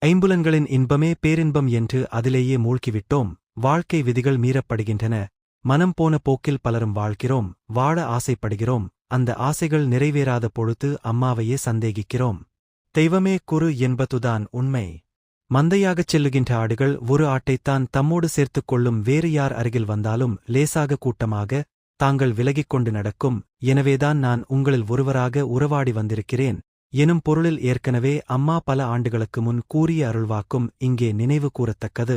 ஐம்புலன்களின் இன்பமே பேரின்பம் என்று அதிலேயே மூழ்கிவிட்டோம். வாழ்க்கை விதிகள் மீறப்படுகின்றன. மனம் போன போக்கில் பலரும் வாழ்கிறோம். வாழ ஆசைப்படுகிறோம். அந்த ஆசைகள் நிறைவேறாத பொழுது அம்மாவையே சந்தேகிக்கிறோம். தெய்வமே குரு என்பதுதான் உண்மை. மந்தையாகச் செல்லுகின்ற ஆடுகள் ஒரு ஆட்டைத்தான் தம்மோடு சேர்த்துக் கொள்ளும். வேறு யார் அருகில் வந்தாலும் லேசாக கூட்டமாக தாங்கள் விலகிக் கொண்டு நடக்கும். எனவேதான் நான் உங்களில் ஒருவராக உறவாடி வந்திருக்கிறேன் எனும் பொருளில் ஏற்கனவே அம்மா பல ஆண்டுகளுக்கு முன் கூறிய அருள்வாக்கும் இங்கே நினைவு கூறத்தக்கது.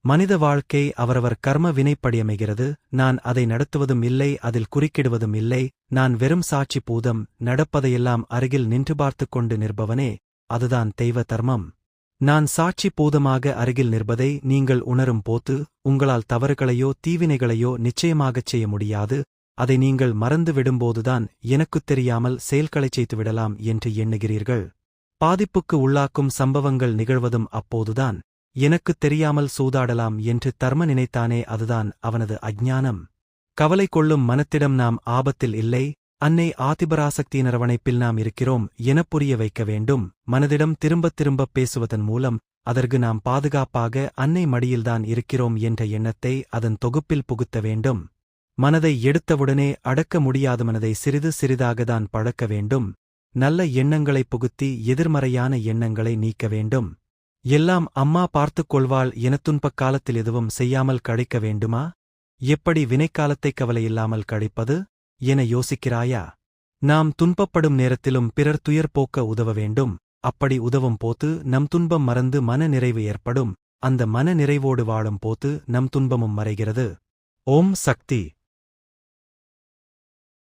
மனித வாழ்க்கை அவரவர் கர்ம வினைப்படியமைகிறது. நான் அதை நடத்துவதும் இல்லை, அதில் குறுக்கிடுவதும் இல்லை. நான் வெறும் சாட்சி பூதம். நடப்பதையெல்லாம் அருகில் நின்று பார்த்துக் கொண்டு நிற்பவனே, அதுதான் தெய்வ தர்மம். நான் சாட்சி பூதமாக அருகில் நிற்பதை நீங்கள் உணரும் போது உங்களால் தவறுகளையோ தீவினைகளையோ நிச்சயமாகச் செய்ய முடியாது. அதை நீங்கள் மறந்து விடும்போதுதான் எனக்குத் தெரியாமல் செயல்களைச் செய்துவிடலாம் என்று எண்ணுகிறீர்கள். பாதிப்புக்கு உள்ளாக்கும் சம்பவங்கள் நிகழ்வதும் அப்போதுதான். எனக்குத் தெரியாமல் சூதாடலாம் என்று தர்ம நினைத்தானே, அதுதான் அவனது அஞ்ஞானம். கவலை கொள்ளும் மனத்திடம் நாம் ஆபத்தில் இல்லை, அன்னை ஆதிபராசக்தியின் அரவணைப்பில் நாம் இருக்கிறோம் எனப் புரிய வைக்க வேண்டும். மனதிடம் திரும்பத் திரும்பப் பேசுவதன் மூலம் அதற்கு நாம் பாதுகாப்பாக அன்னை மடியில்தான் இருக்கிறோம் என்ற எண்ணத்தை அதன் தொகுப்பில் புகுத்த வேண்டும். மனதை எடுத்தவுடனே அடக்க முடியாத மனதை சிறிது சிறிதாகத்தான் பழக்க வேண்டும். நல்ல எண்ணங்களை புகுத்தி எதிர்மறையான எண்ணங்களை நீக்க வேண்டும். எல்லாம் அம்மா பார்த்துக் கொள்வாள் என துன்பக் காலத்தில் எதுவும் செய்யாமல் கழிக்க வேண்டுமா? எப்படி வினைக்காலத்தை கவலையில்லாமல் கழிப்பது என யோசிக்கிறாயா? நாம் துன்பப்படும் நேரத்திலும் பிறர் துயர் போக்க உதவ வேண்டும். அப்படி உதவும் போது நம் துன்பம் மறந்து மன நிறைவு ஏற்படும். அந்த மன நிறைவோடு வாழும் போது நம் துன்பமும் மறைகிறது. ஓம் சக்தி.